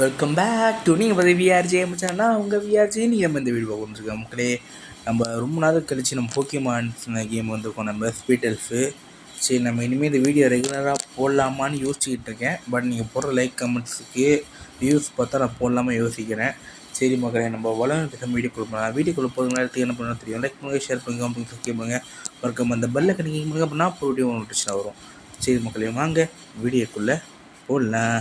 Welcome back to நீங்கள் வந்து விஆர்ஜே மச்சான்னா உங்கள் விஆர்ஜே நீங்கள் நம்ம இந்த வீடியோ பார்த்துருக்கோம் மக்களே. நம்ம ரொம்ப நாள் கழிச்சு நம்ம போக்கிமான்ஸ் கேம் வந்திருக்கோம், நம்ம ஸ்பீட்டல்ஸு. சரி, நம்ம இனிமேல் இந்த வீடியோ ரெகுலராக போடலாமான்னு யோசிச்சுக்கிட்டு இருக்கேன். பட் நீங்கள் போடுற லைக் கமெண்ட்ஸுக்கு வியூஸ் பார்த்தா நான் போடலாமா யோசிக்கிறேன். சரி மக்களே, நம்ம வளர்ந்து வீடியோ கொடுப்போம். வீடியோக்குள்ள போதும் நேரத்துக்கு என்ன பண்ண தெரியும், லைக் பண்ணுங்கள், ஷேர் பண்ணுங்கள், அப்படின்னு சப்ஸ்கிரைப் பண்ணுங்கள். மறக்காம அந்த பெல்லை கணிக்க பண்ணுங்க, அப்படின்னா இப்போ வீடியோ நோட்டிஃபிகேஷன் வரும். சரி மக்களே, வாங்க வீடியோக்குள்ளே போடலாம்.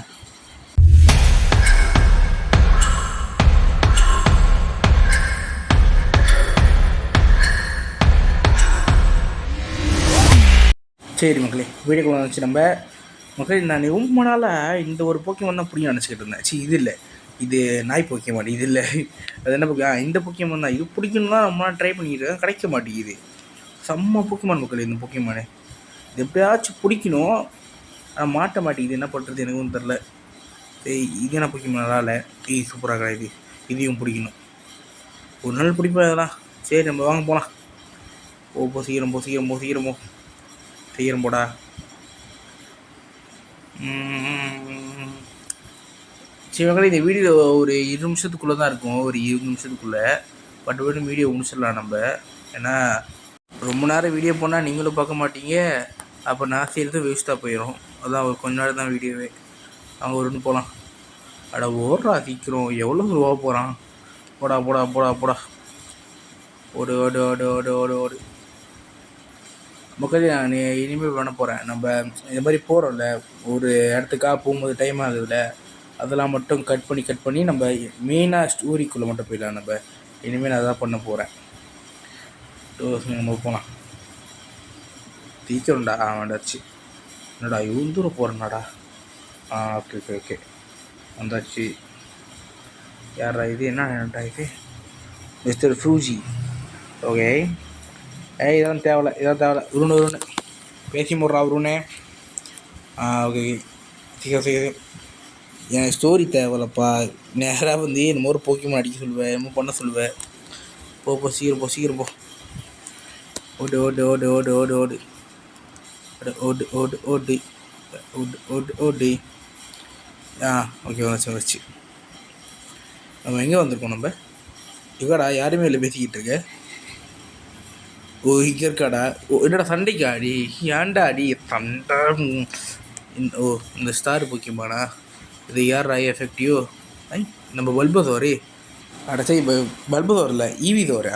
சரி மக்களே, வீடியோக்குள்ள வந்துச்சு நம்ம மக்களே. நான் ரொம்ப நாளாக இந்த ஒரு போக்கிமான் தான் பிடிக்கும் நினச்சிக்கிட்டு இருந்தேன். சரி, இது இல்லை, இது நாய் போக்கிமான். இது இல்லை, அது என்ன போக்கியம், இந்த போக்கிமான் தான். இது பிடிக்கணும் தான் ரொம்ப நாள் ட்ரை பண்ணிக்கிட்டு இருக்கேன், கிடைக்க மாட்டேங்குது. செம்ம போக்கிமான் மக்களே இந்த போக்கிமானு. இது எப்படியாச்சும் பிடிக்கணும், ஆனால் மாட்ட மாட்டேங்குது. என்ன பண்ணுறது எனக்கு ஒன்றும் தெரில. இது என்ன போக்கிமான் நல்லா இல்லை. சூப்பராக கிடையாது. இதையும் பிடிக்கணும், ஒரு நாள் பிடிப்பேன் அதெல்லாம். சரி, நம்ம வாங்க போகலாம். போ சீக்கிரம் போ சீக்கிரம் போ சீக்கிரம் போ சீக்கிரம் போடா. சரி மக்களே, இந்த வீடியோ ஒரு 2 நிமிஷத்துக்குள்ளே தான் இருக்கும், ஒரு 20 நிமிஷத்துக்குள்ளே. பட் வீடியோ முடிச்சிடலாம் நம்ம. ஏன்னா ரொம்ப நேரம் வீடியோ போனால் நீங்களும் பார்க்க மாட்டீங்க, அப்போ நான் செய்கிறது வேஸ்ட்டாக போயிடும். அதான் ஒரு கொஞ்ச நேரம் தான் வீடியோவே. அவங்க ஒரு போகலாம். அட ஓடுறா சீக்கிரம், எவ்வளோ ரூபா போகிறான். போடா போடா போடா போடா, ஓடு ஓடு ஓடு ஓடு ஓடு ஓடு. மக்களே, நான் இனிமேல் பண்ண போகிறேன். நம்ம இந்த மாதிரி போகிறோம்ல, ஒரு இடத்துக்காக போகும்போது டைம் ஆகுதுல்ல, அதெல்லாம் மட்டும் கட் பண்ணி நம்ம மெயினாக ஸ்டோரிக்குள்ளே மட்டும் போயிடலாம். நம்ம இனிமேல் நான் அதான் பண்ண போகிறேன். நம்ம போகலாம் சீக்கிரம்டா. வந்தாச்சு. என்னடா இவ்வளோ தூரம் போகிறேன்னாடா. ஓகே ஓகே ஓகே, வந்தாச்சு. யாரா இது, என்னடா இது, மிஸ்டர் ஃப்ரூஜி. ஓகே, இதெல்லாம் தேவையில்ல. உருணு பேசி போடுறா உருணே. ஓகே, சீக்கிரம் எனக்கு ஸ்டோரி தேவையில்லப்பா. நேராக வந்து என்னமோ ஒரு போக்கிமான் அடிக்க சொல்லுவேன், என்னமோ பண்ண சொல்லுவேன். போ சீக்கிரம் போ. ஓடு ஓடு ஓடு ஓடு ஓடு ஓடு ஓடு ஓடு ஓடு ஓடு ஓடு ஓடு. ஓகே, வந்துச்சு. நம்ம எங்கே வந்திருக்கோம்? நம்ம இவடா யாருமே இல்லை, பேசிக்கிட்டு இருக்க. ஓ, இங்கே இருக்காடா. ஓ, என்னடா சண்டைக்கு ஆடி, ஏன்டா அடி சண்டை. ஓ, இந்த ஸ்டார் போக்கிமானா இது? யார் எஃபெக்டிவ்? நம்ம பல்பதோரு. சரி, பல்பதோர் இல்லை, ஈவிதோரு.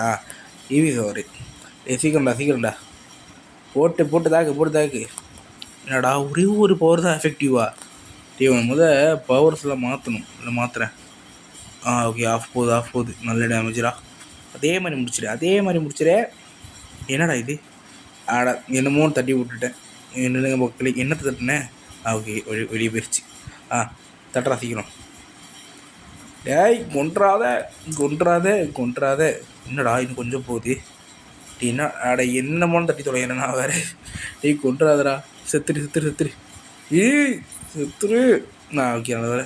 ஈவிதோரு. சீக்கிரம்டா போட்டு தாக்கு. என்னடா ஒரே ஒரு பவர் தான் எஃபெக்டிவா? பவர்ஸ்லாம் மாற்றணும். இல்லை மாற்றுறேன். ஓகே, ஆஃப் போகுது. நல்ல டேமேஜரா. அதே மாதிரி முடிச்சிடு. என்னடா இது? என்னமோ தட்டி விட்டுட்டேன். என்னங்க மக்களே, என்னத்தை தட்டினேன்? ஓகே, வெளியே போயிடுச்சு. தட்டுறா சீக்கிரம். டேய், கொன்றாத. என்னடா இன்னும் கொஞ்சம் போகுது. என்னமோன்னு தட்டி தொலைகிறேன் நான் வேறு. கொன்றாதடா. செத்துரு. செத்துரு. ஓகே, நல்ல வேறு.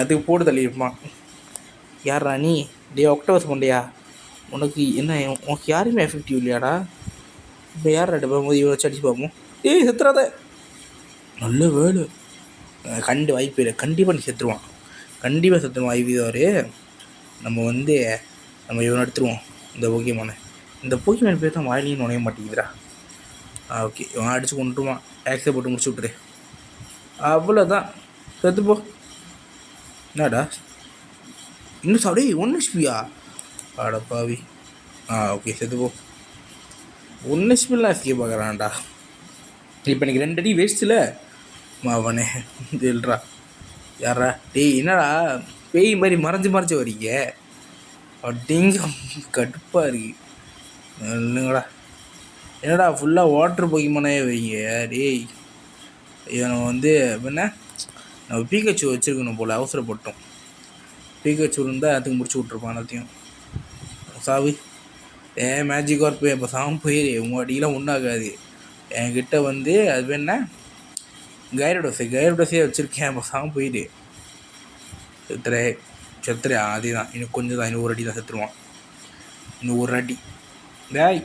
அதுக்கு போட்டு தள்ளியிருப்பான். யாரா நீ? ஆக்டோபஸ் பண்ணலையா? உனக்கு யாருமே எஃபெக்டிவ் இல்லையாடா? இப்போ யார் போகும்போது இவன் வச்சு அடிச்சு பார்ப்போம். செத்துறாத. நல்ல வேலை. வாய்ப்பு இல்லை, கண்டிப்பாக நீ செத்துருவான். ஐவிதோரு. நம்ம இவனை எடுத்துருவோம். இந்த போக்கிமான் பேர் தான் வாயிலையும் நுழைய மாட்டேங்குதுடா. ஓகே, இவன் அடித்து கொண்டுருவான். ஆக்ஸை போட்டு முடிச்சு விட்டுரு. அவ்வளோதான், செத்துப்போ. என்னடா இன்னும் சாப்பிடே 1 ஹெச்பியா? பாவி. ஓகே, செத்துப்போ. 1 ஹெச்பிலாம் எஸ்கேப் பார்க்குறான்டா. இப்போ எனக்கு 2 அடி வேஸ்ட்டில் அவனே. இல்லைடா. யாரா என்னடா பேய் மாதிரி மறைஞ்சு வரீங்க? அப்படிங்க கடுப்பாக இருக்கு. இல்லைங்கடா. என்னடா ஃபுல்லாக வாட்டர் போக்கிமானே வைங்க. இவனை என்ன, நம்ம பீக்கச்சு வச்சுருக்கணும் போல், அவசரப்பட்டோம். பீக்கச்சு இருந்தால் அதுக்கு முடிச்சு விட்ருப்பான் எல்லாத்தையும். சாவி. மேஜிக் ஒர்க் இப்போ சாமி போயிரு. உங்கள் அடியெலாம் ஒன்றாகாது. என்கிட்ட அது என்ன கைரோடோஸே வச்சுருக்கேன். இப்போ சாமி போயிடு. செத்துறே. அதே தான், இன்னும் கொஞ்சம் தான். இன்னும் ஒரு அடி தான் செத்துருவான். இன்னும் ஒரு அடி. டேய்,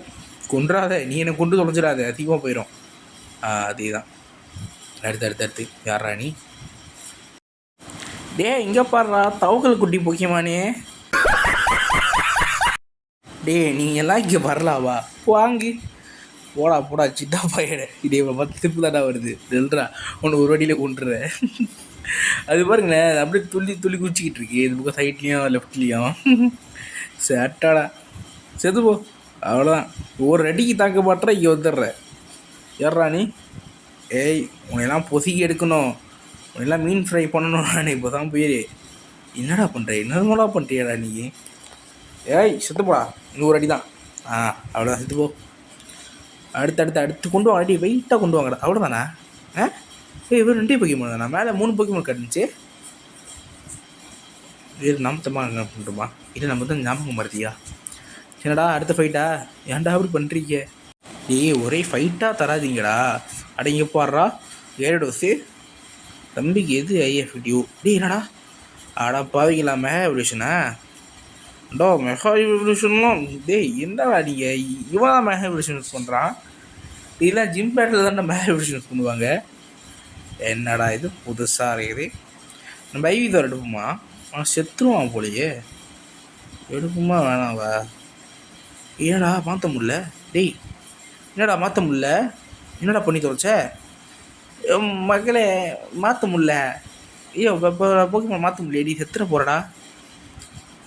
கொன்றாத. நீ என்னை கொண்டு தொலைஞ்சிடாத, அதிகமாக போயிடும். அதே தான். அடுத்து யாரா நீ? டே இங்கே பாடுறா தவக்கல் குட்டி போக்கியமானே. டே நீங்கள் எல்லாம் இங்கே வரலாவா வாங்கி போடா போடா சிட்டா பையனே. இதே பார்த்து திருப்பி தாண்டா வருது நெல்றா ஒன்று ஒரு வண்டியில் கொண்டுறேன். அது பாருங்களேன் அப்படியே துள்ளி துள்ளி குச்சிக்கிட்டு இருக்கு இது பக்கம் சைட்லேயும் லெஃப்ட்லேயும். சேட்டாடா செதுப்போ அவ்வளோதான். ஒரு அடிக்கு தாக்க மாட்டேற இங்கே வந்துடுற ஏறா நீ. ஏய் உனையெல்லாம் பொசுக்கி எடுக்கணும், உனையெல்லாம் மீன் ஃப்ரை பண்ணணும். நான் இப்போ தான் போயிரு. என்னடா பண்ணுற என்னடா பண்ணுறியாடா நீ. ஏய் செத்துப்போடா இன்னும் ஒரு அடி தான். அவ்வளோதான் செத்துப்போ. அடுத்து கொண்டு வாங்க. அடி வெயிட்டாக கொண்டு வாங்கடா அவ்வளோதானே. இவர் 2 பொக்கிமான் தானே, மேலே 3 பொக்கிமான் கட்டுச்சு. வேறு நாமத்தமாக என்ன பண்ணுறோமா இல்லை நம்ம தான் ஞாபகம் மறதியா. என்னடா அடுத்த ஃபைட்டா ஏன்டா அப்படி பண்ணுறீங்க. டேய் ஒரே ஃபைட்டாக தராதிங்கடா. அடங்க பாடுறா ஏடோஸு தம்பிக்கு எது ஐஎஃப்டியூ. டே என்னடா ஆடா பாவீங்களா மெகா எவல்யூஷனா. டோ மெகா எவல்யூஷன்லாம் டேய் என்னடா நீங்கள் இவன் தான் மெகா எவல்யூஷன் யூஸ் பண்ணுறான். இதெல்லாம் ஜிம் பேட்டில் தானே மெகா எவல்யூஷன் யூஸ் பண்ணுவாங்க. என்னடா இது புதுசாக இருக்குது. நம்ம ஐவிதோர் எடுப்போமா. செத்துருவான் போலையே. எடுப்புமா வேணாவா. ஏடா மாற்ற முடில. டேய் என்னடா மாற்ற முடில. என்னடா பண்ணி தொலைச்ச மகளே. மாற்ற முடில. ஐயோ இப்போ போக்கிமான் மாற்ற முடியல. நீ செத்துற போகிறடா.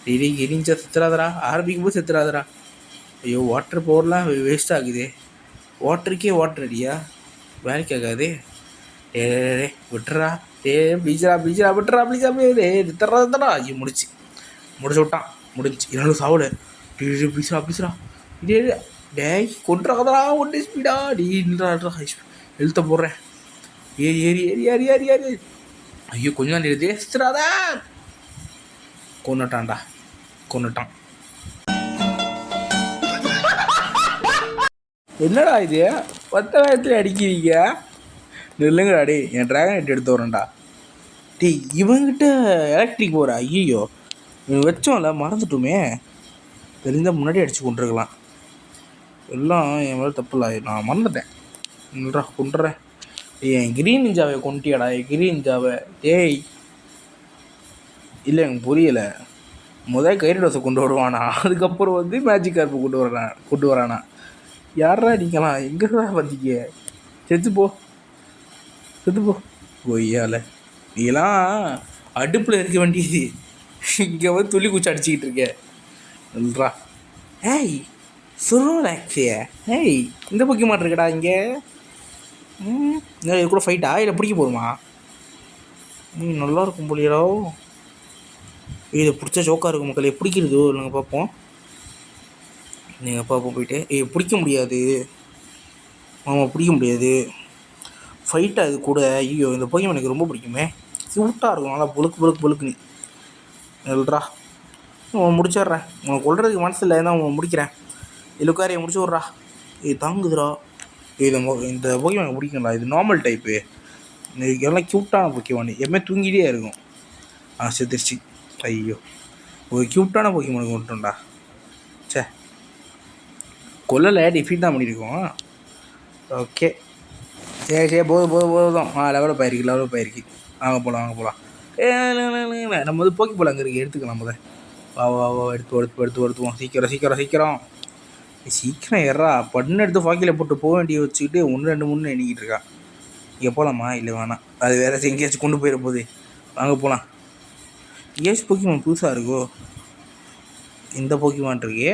டெய்லி எரிஞ்சா செத்துறாதரா. ஆரம்பிக்கும் போது செத்துறாதரா. ஐயோ வாட்டர் பவர்லாம் வேஸ்ட் ஆகுது. வாட்டருக்கே வாட்டர் அடியா வேலைக்கு ஆகாது. ஏ விட்டுறா. ப்ளீஸரா விட்டுறா ப்ளீஸா தர்றா. ஐயோ முடிச்சு விட்டான். முடிஞ்சு என்னோட சாவுல. ப்ளீஸரா இதே டேய் கொண்டுறாதரா. ஒன்று ஸ்பீடா டீன்றா எழுத்த போடுறேன். ஏறி ஏறி ஏறி ஏறி ஏறி ஏறி. ஐயோ கொஞ்சம் தான் தேசிடாதா. கொண்டுட்டான்டா கொண்டுட்டான். என்னடா இது 10,000 அடிக்கிறீங்க. இல்லைங்கடா டே என் ட்ராகன் ஹெட் எடுத்து வரேன்டா. டே இவங்கிட்ட எலக்ட்ரிக் போகிற. ஐயோ இவன் வச்சோம்ல மறந்துட்டோமே. தெரிஞ்சால் முன்னாடி அடித்து கொண்டுருக்கலாம். எல்லாம் என் மேலே தப்பில்ல, நான் மறந்துட்டேன். என்னடா கொண்டுறேன். என் கிரீன் நிஞ்சாவை கொண்டுட்டியாடா. என் கிரீன் நிஞ்சாவை. டேய் இல்லை எனக்கு புரியலை. முதல் கைரடோஸை கொண்டு வருவானா, அதுக்கப்புறம் வந்து மேஜிக் கார்ப்பை கொண்டு வரானா. யாரா நீங்களாம் எங்கே தான் பார்த்தீங்க. செத்துப்போ கொய்யால. நீலாம் அடுப்பில் இருக்க வேண்டியது இங்கே வந்து துளி குச்சி அடிச்சுக்கிட்டு இருக்க சொல்றா. ஏய் சுரோலாக்ஸிய. ஏய் இந்த பொக்கிமான் இருக்கடா இங்கே. இது கூட ஃபைட்டா இல்லை பிடிக்க போதுமா. நல்லா இருக்கும் போலியடோ. இதை பிடிச்ச ஜோக்காக இருக்கும் மக்களே. பிடிக்கிறதோ நாங்கள் பார்ப்போம். நீங்கள் பார்ப்போம் போயிட்டு. பிடிக்க முடியாது. ஆமாம் பிடிக்க முடியாது. ஃபைட்டாக இது கூட. ஐயோ இந்த பொக்கிமான் எனக்கு ரொம்ப பிடிக்குமே. க்யூட்டாக இருக்கும் நல்லா புழுக்குன்னு. இல்லைடா முடிச்சிட்றேன். உனக்கு கொள்றதுக்கு மனசு இல்லை தான் முடிக்கிறேன். இலுக்காரியை முடிச்சு விட்றா. இது தாங்குதுடா. இந்த பொக்கிமான் எனக்கு பிடிக்கும்டா. இது நார்மல் டைப்பு. இது எல்லாம் க்யூட்டான பொக்கிமான். எப்பவுமே தூங்கிட்டே இருக்கும். செத்துருச்சு. ஐயோ ஒரு க்யூட்டான பொக்கிமான் கொண்டுட்டோம்டா. சே கொல்லலை டிஃபீட் தான் பண்ணியிருக்கோம். ஓகே சரி போதும். லெவலப் ஆயிருக்கு. வாங்க போகலாம். நம்ம வந்து போக்கி போல் அங்கே இருக்குது. எடுத்துக்கலாம் முதல். வா எடுத்துவோம். சீக்கிரம் ஏறா. பண்ணு எடுத்து பாக்கியில் போட்டு போக வேண்டிய வச்சுக்கிட்டு 1 2 3 எண்ணிக்கிட்டு இருக்கா. இங்கே போகலாமா இல்லை வேணாம். அது வேறு எங்கேயாச்சும் கொண்டு போயிட போகுது. வாங்க போகலாம். எங்கேயாச்சும் போக்கிமான் புதுசாக இருக்கோ. இந்த போக்கிமான் இருக்கு.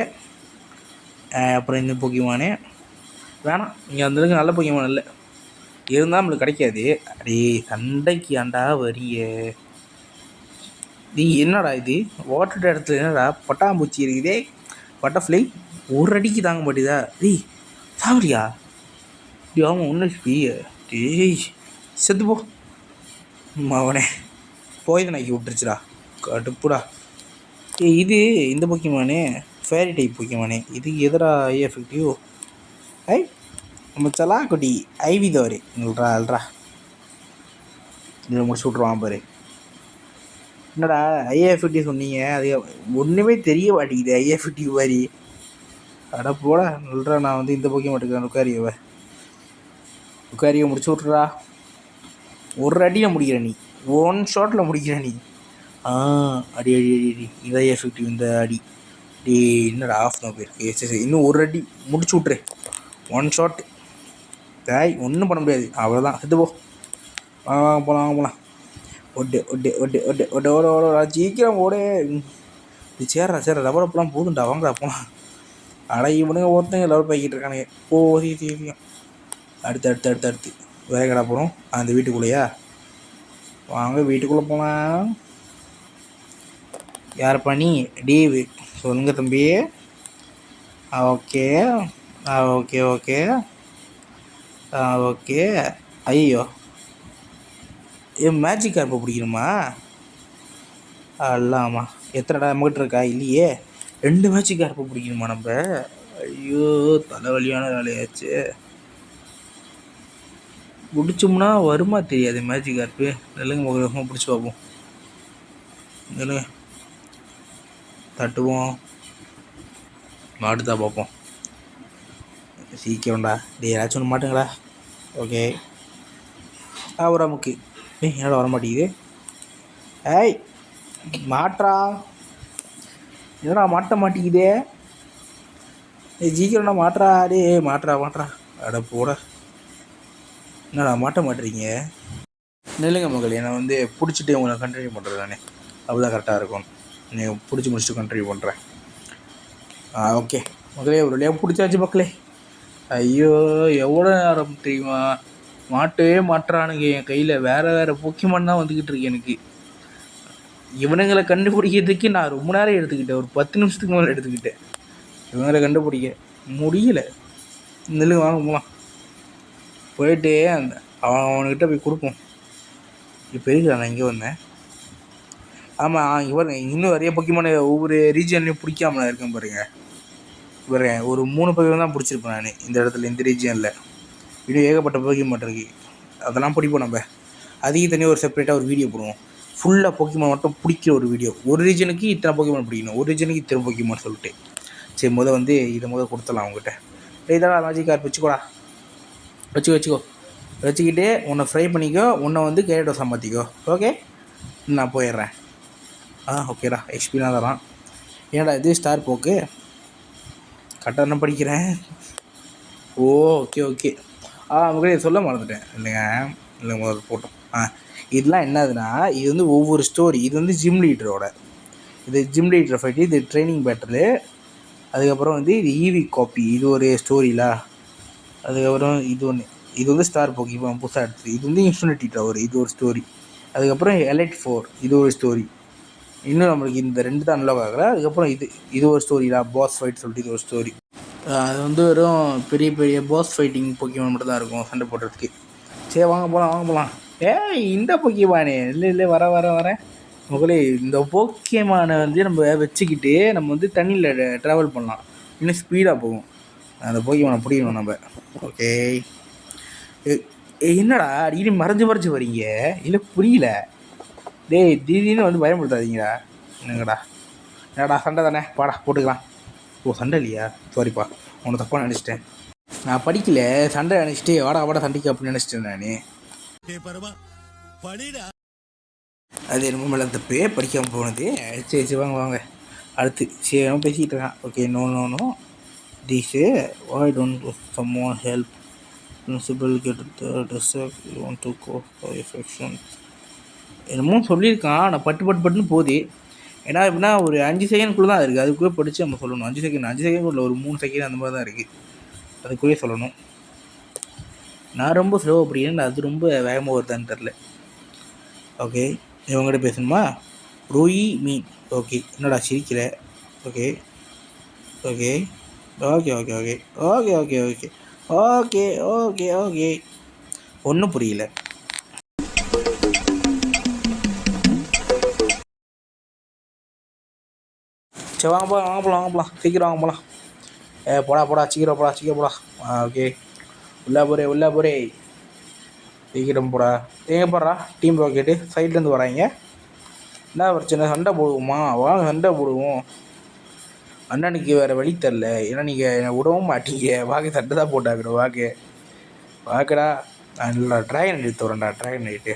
அப்புறம் இந்த போக்கிமானே வேணாம். இங்கே அந்தளவுக்கு நல்ல போக்கிமான் இல்லை. இருந்தால் நம்மளுக்கு கிடைக்காது. அடே சண்டைக்கு ஆண்டா வரிய. நீ என்னடா இது வாட்டர் இடத்துல என்னடா பட்டாம்பூச்சி இருக்குதே. பட்டர்ஃப்ளை ஒரு அடிக்கு தாங்க மாட்டேதா. டேய் சாவரியா. டே ஆமாம் ஒன்று டேய் செத்துப்போ. அவனே போய்தனாக்கி விட்டுருச்சுடா. கடுப்புடா. இது இந்த பொக்கிமானே ஃபேரி டைப் பொக்கிமானே. இதுக்கு எதிரா ஐஎஃப்டியூ. நம்ம சலா குட்டி ஐவிதோரு அல்றா இதில் முடிச்சு விட்ருவான் பாரு. என்னடா ஐஎஃப்டி சொன்னீங்க. அது ஒன்றுமே தெரிய மாட்டேங்குது ஐஎஃப்டி மாதிரி. அட போட சொல்கிறா. நான் வந்து இந்த பொக்கிமான் மாட்டேங்கிறேன். உட்காரியை முடிச்சு விட்றா. ஒரு அடியில் முடிக்கிற நீ. 1 ஷாட்டில் முடிக்கிற நீ. அடி அடி அடி அடி இதான் எஃபெக்டிவ் இந்த அடி. டே என்னடா ஆஃப் தான் போயிருக்கு. சரி சரி இன்னும் ஒரு அடி முடிச்சு விட்ரு. 1 ஷாட். தாய் ஒன்றும் பண்ண முடியாது. அவ்வளோதான் செத்து போ. வாங்க போகலாம் வாங்க போகலாம். ஒட்டு ஒட்டு ஒட்டு ஒட்டு ஒட்டு ஓட ஓட சீக்கிரம் ஓடே. இது சேர்றா ரப்பர் அப்பெல்லாம் போதுண்டா வாங்கடா போகலாம். அட இவனுங்க ஒருத்தங்க லெவல் பாக்கிட்டு இருக்கானுங்க. ஓ சீக்கிரம் அடுத்து அடுத்து அடுத்து அடுத்து வேகடா போகிறோம் அந்த வீட்டுக்குள்ளேயா. வாங்க வீட்டுக்குள்ளே போகலாம். யார் பண்ணி டீவு சொல்லுங்க தம்பி. Okay okay okay okay. ஐயோ மேஜிக் கார்ப்பை பிடிக்கணுமா? அல்லாமா எத்தனைடா நம்மகிட்ட இருக்கா? இல்லையே. 2 மேஜிக் கார்ப்பை பிடிக்கணுமா நம்ம? ஐயோ தலைவலியான வேலையாச்சு. பிடிச்சோம்னா வருமா தெரியாது மேஜிக் கார்ப்பு. நெல்லுங்க முகமாக பிடிச்சி பார்ப்போம். நெல்லுங்க தட்டுவோம் மாட்டுதான் பார்ப்போம். சீக்கிரம்டா டே ஏதாச்சும் ஒன்று மாட்டுங்களா. ஓகே ஒரு அமுக்கு. என்னடா வர மாட்டேங்குது. ஏய் மாட்றா. என்னடா மாட்ட மாட்டேங்குதே. சீக்கிரம்டா மாட்றா. டே மாட்றா. அட போட என்னடா மாட்ட மாட்டுறீங்க. நெல்லுங்க மகளே நான் வந்து பிடிச்சிட்டு உங்களை கண்டினியூ பண்ணுறேன். நானே அப்படிதான் கரெக்டாக இருக்கும். நீங்கள் பிடிச்சி முடிச்சுட்டு கண்டினியூ பண்ணுறேன். ஓகே மகளே ஒரு வழியாக பிடிச்சாச்சு மக்களே. ஐயோ எவ்வளோ நேரம் தெரியுமா மாட்டவே மாட்டுறானுங்க என் கையில். வேறு போக்கிமான் தான் வந்துக்கிட்டு இருக்கு எனக்கு. இவனுங்களை கண்டுபிடிக்கிறதுக்கு நான் ரொம்ப நேரம் எடுத்துக்கிட்டேன். ஒரு 10 நிமிஷத்துக்கு மேலே எடுத்துக்கிட்டேன். இவங்களை கண்டுபிடிக்க முடியல. நெல்லு வாங்க போகலாம். போயிட்டு அந்த அவனுக்கிட்ட போய் கொடுப்போம். இப்போ இருக்கு நான் இங்கே வந்தேன். ஆமாம் இங்கே பாருங்க இன்னும் நிறைய போக்கிமான் ஒவ்வொரு ரீஜன்லையும் பிடிக்காம இருக்கேன் பாருங்கள். பாருங்க ஒரு 3 போக்கிமான் தான் பிடிச்சிருப்பேன் நான் இந்த இடத்துல இந்த ரீஜியனில். இன்னும் ஏகப்பட்ட போக்கிமான் இருக்கு. அதெல்லாம் பிடிப்போம் நம்ம. அதிக தனியாக ஒரு செப்பரேட்டாக ஒரு வீடியோ போடுவோம். ஃபுல்லாக போக்கிமான் மட்டும் பிடிக்கிற ஒரு வீடியோ. ஒரு ரீஜனுக்கு இத்தனை போக்கிமான் பிடிக்கணும், ஒரு ரீஜனுக்கு இத்தனை போக்கிமான் சொல்லிட்டு. சரி வந்து இதை கொடுத்துடலாம் அவங்ககிட்ட. இதெல்லாம் மேஜிக் கார்ப் வச்சுக்கோடா. வச்சுக்கோ வச்சுக்கிட்டு உன்னை ஃப்ரை பண்ணிக்கோ. உன்னை வந்து கேரட்டோ சம்பாத்திக்கோ. ஓகே நான் போயிடுறேன். ஓகேடா எக்ஸ்பீரியன்ஸ் தரான். ஏன்டா இது ஸ்டார் போக்கு கரெக்டாக என்ன படிக்கிறேன். ஓகே அவங்களே சொல்ல மறந்துட்டேன் இல்லைங்க முதல்ல போட்டோம். இதெல்லாம் என்னதுன்னா இது வந்து ஒவ்வொரு ஸ்டோரி. இது வந்து ஜிம் லீடரோட இது ஜிம் லீடர் ஃபைட்டு. இது ட்ரைனிங் பேட்டலு. அதுக்கப்புறம் வந்து இது ஈவி காப்பி. இது ஒரு ஸ்டோரிலா. அதுக்கப்புறம் இது வந்து ஸ்டார் போக்கி இப்போ புதுசாக எடுத்துது. இது வந்து இன்ஃபினிட்டி டவர். இது ஒரு ஸ்டோரி. அதுக்கப்புறம் எலைட் 4 இது ஒரு ஸ்டோரி. இன்னும் நம்மளுக்கு இந்த 2 தான் அன்லாக் ஆகலை. அதுக்கப்புறம் இது ஒரு ஸ்டோரிலா. பாஸ் ஃபைட் சொல்லிட்டு இது ஒரு ஸ்டோரி. அது வந்து வெறும் பெரிய பாஸ் ஃபைட்டிங் போக்கிமான் மட்டும் தான் இருக்கும் சண்டை போடுறதுக்கு. சரி வாங்க போகலாம். இந்த போக்கிமானே இல்லை வரேன் முதலே. இந்த போக்கிமானை வந்து நம்ம வச்சுக்கிட்டு நம்ம வந்து தண்ணியில் ட்ராவல் பண்ணலாம். இன்னும் ஸ்பீடாக போகும். அந்த போக்கிமானை பிடிக்கணும் நம்ம. ஓகே என்னடா அடிக்கடி மறைஞ்சு வரீங்க. இல்லை புரியல. திடீர்னு வந்து பயன்படுத்தாதீங்கடா. என்னடா சண்டை தானே பாடா போட்டுக்கலாம். சண்டை இல்லையா? சாரிப்பா உன்னை தப்பாக நினச்சிட்டேன். நான் படிக்கல சண்டை நினச்சிட்டு வாடா சண்டைக்கு அப்படின்னு நினச்சிட்டேன் நான். அது என்னமோ மேலே தப்பு படிக்காமல் போனது. சரி வாங்க அடுத்து. சரி அவன் பேசிக்கிட்டு இருக்கான். Okay no this why don't someone help principal get the deserve you want to go for affection. என்னமோ சொல்லியிருக்கான். நான் பட்டுன்னு போகுது. ஏன்னா எப்படின்னா ஒரு 5 செகண்ட்குள்ளே தான் இருக்குது. அதுக்குள்ளே படித்து நம்ம சொல்லணும். 5 செகண்ட் ஒரு 3 செகண்ட் அந்த மாதிரி தான் இருக்குது. அதுக்குள்ளே சொல்லணும். நான் ரொம்ப ஸ்லோவாக படிக்கிறேன். அது ரொம்ப வேகமாக வருதான்னு தெரில. ஓகே இவங்ககிட்ட பேசணுமா? ரூயி மீன். ஓகே என்னடா சிரிக்கிற? ஓகே ஒன்றும் புரியல. சரி வாங்க போகலாம் சீக்கிரம் வாங்க போகலாம். போடா சீக்கிரம் போடா. ஓகே உள்ளே போரே சீக்கிரம் போடா. எங்கே போடுறா டீம் ராக்கெட்டு சைட்லேருந்து வராங்க. என்ன பிரச்சனை? சண்டை போடுவோமா? வாங்க சண்டை போடுவோம். அண்ணனுக்கு வேறு வழி தரல. ஏன்னா நீங்கள் என்னை விடவும் மாட்டீங்க. வாங்க சண்டை தான் போட்டாக்கணும். வாக்கடா நான் இல்லை ட்ராகன் எடுத்து வரேன்டா. ட்ராகன் நைட்டு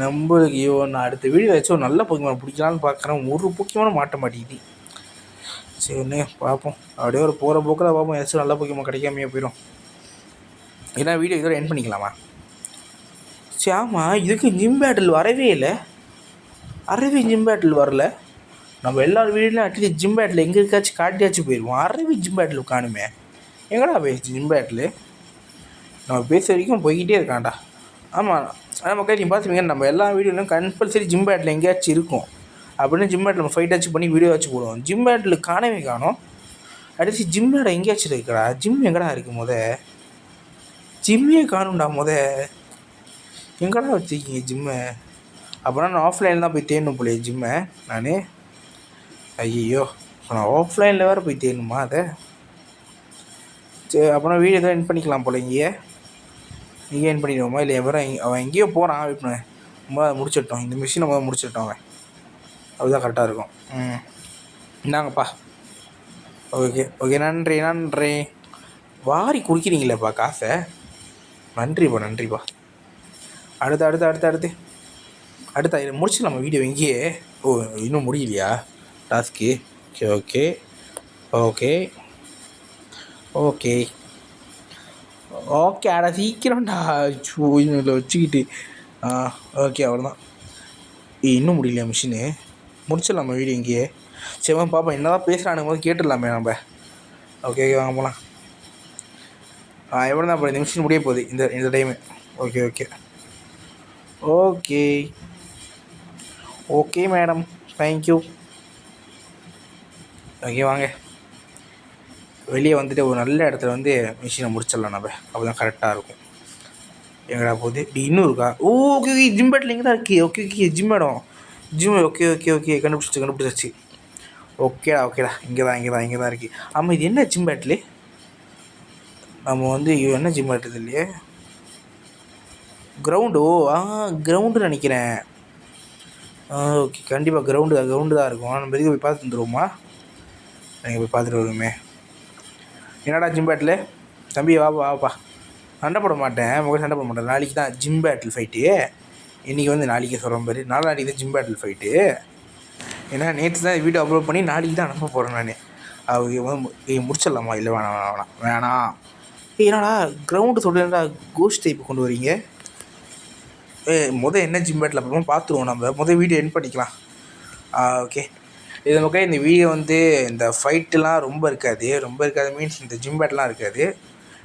நம்மளுக்கு நான் அடுத்த வீடியோ வச்சு ஒரு நல்ல பொக்கிமான் பிடிக்கலான்னு பார்க்குறேன். ஒரு பொக்கிமானும் மாட்ட மாட்டேங்குது. சரிண்ணே பார்ப்போம். அப்படியே ஒரு போகிற போக்கில் பார்ப்போம். ஏதாச்சும் நல்ல பொக்கிமான் கிடைக்காமையே போயிடும். ஏன்னா வீடியோ இதோட எண்ட் பண்ணிக்கலாமா? சரி ஆமாம், இதுக்கு ஜிம் பேட்டில் வரவே இல்லை. ஜிம் பேட்டில் வரல. நம்ம எல்லார் வீட்லையும் அட்லீஸ்ட் ஜிம் பேட்டில் எங்கே இருக்காச்சும் காட்டியாச்சும் போயிடுவோம். ஜிம் பேட்டில் காணுமே. எங்கடா போயிடுச்சு ஜிம் பேட்டில்? நம்ம பேச வரைக்கும் போய்கிட்டே இருக்கான்டா. ஆமாம், ஆனால் மக்கள் நீங்கள் பார்த்துப்பீங்க, நம்ம எல்லா வீடியோலையும் கம்பல்சரி ஜிம் பேட்டில் எங்கேயாச்சும் இருக்கும். அப்படின்னு ஜிம் பேட்டில் நம்ம ஃபைட்டாச்சும் பண்ணி வீடியோ வச்சு போடுவோம். ஜிம் பேட்டில் காணவே காணும். அடுத்து ஜிம் பேட் எங்கேயாச்சும் இருக்குடா. ஜிம் எங்கடா இருக்குது? ஜிம்மே காணும்டா. எங்கடா வச்சுருக்கீங்க ஜிம்மை? அப்போனா நான் ஆஃப்லைனில் தான் போய் தேடணும் போலையே ஜிம்மை நான். ஐயோ, நான் ஆஃப்லைனில் வேறு போய் தேடணுமா அதை? சரி, அப்போனா வீடியோ தான் என் பண்ணிக்கலாம் போல. இங்கேயே என் பண்ணிடுவோமா? இல்லை அவன் எங்கேயோ போகிறான். இப்போ நம்ம முடிச்சிட்டோம், இந்த மிஷினை முடிச்சிட்டோம். அதுதான் கரெக்டாக இருக்கும். இந்தாங்கப்பா. ஓகே நன்றி. வாரி குடிக்கிறீங்களேப்பா காசை. நன்றிப்பா. அடுத்து இதை முடிச்சு நம்ம வீடியோ எங்கேயே. இன்னும் முடியலையா டாஸ்க்கு? ஓகே அடா சீக்கிரம்டா. இதில் வச்சுக்கிட்டு ஓகே அவ்வளோதான். இன்னும் முடியலையா மிஷினு? முடிச்சிடலாமா வீடியோ இங்கேயே? சரி பாப்பா என்ன தான் பேசுகிறானுங்க போது கேட்டுடலாமே நம்ம. ஓகே வாங்க போகலாம். எவ்வளோ தான் போய் இந்த மிஷின் முடிய போகுது இந்த time. Okay madam, thank you. Okay வாங்க வெளியே வந்துட்டு ஒரு நல்ல இடத்துல மிஷினை முடிச்சிடலாம் நம்ம. அப்போ தான் கரெக்டாக இருக்கும். எங்கடா போகுது? இன்னும் இருக்கா? ஓகே ஜிம் பேட்டில் இங்கே தான் இருக்குது. ஓகே ஜிம் இடம். ஓகே கண்டுபிடிச்சாச்சு. ஓகேடா இங்கே தான் இருக்குது. ஆமாம், இது என்ன ஜிம் பேட்டில்? நம்ம என்ன ஜிம் பேட்டில் இல்லையே. கிரவுண்டு. கிரவுண்டு நினைக்கிறேன். ஓகே கண்டிப்பாக கிரவுண்டு தான் இருக்கும். நம்ம எதுக்கு போய் பார்த்துட்டு வந்துடுவோமா? நீங்கள் போய் பார்த்துட்டு வருவோமே. என்னடா ஜிம் பேட்டில் தம்பி? வாப்பா. சண்டை போட மாட்டேன். நாளைக்கு தான் ஜிம் பேட்டில் ஃபைட்டு. இன்றைக்கி நாளைக்கு சொல்கிற மாதிரி நாளைக்கு தான் ஜிம் பேட்டில் ஃபைட்டு. ஏன்னா நேற்று தான் வீடியோ அப்லோட் பண்ணி நாளைக்கு தான் அனுப்ப போகிறேன் நான். முடிச்சிடலாமா? இல்லை வேணாம். என்னடா கிரவுண்டு சொல்லுறா கோஸ்ட் டைப்பு கொண்டு வரீங்க? என்ன ஜிம் பேட்டில் அப்புறமா பார்த்துருவோம். நம்ம வீடியோ எண்ட் பண்ணிக்கலாம். ஓகே இது மக்கள் இந்த வீடியோ இந்த ஃபைட்டுலாம் ரொம்ப இருக்காது மீன்ஸ் இந்த ஜிம் பேட்லாம் இருக்காது.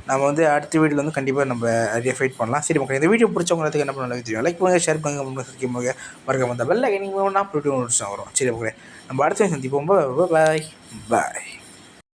நம்ம அடுத்த வீடியோவில் கண்டிப்பாக நம்ம நிறைய ஃபைட் பண்ணலாம். சரி மக்கள், இந்த வீடியோ பிடிச்சவங்களுக்கு என்ன பண்ண தெரியும், லைக் பண்ணுங்கள், ஷேர் பண்ணுங்கள், மறக்காம அந்த பெல் ஐக்கன் நான் போட்டு வரும். சரி மக்களே, நம்ம அடுத்த சந்திப்போம். பாய்.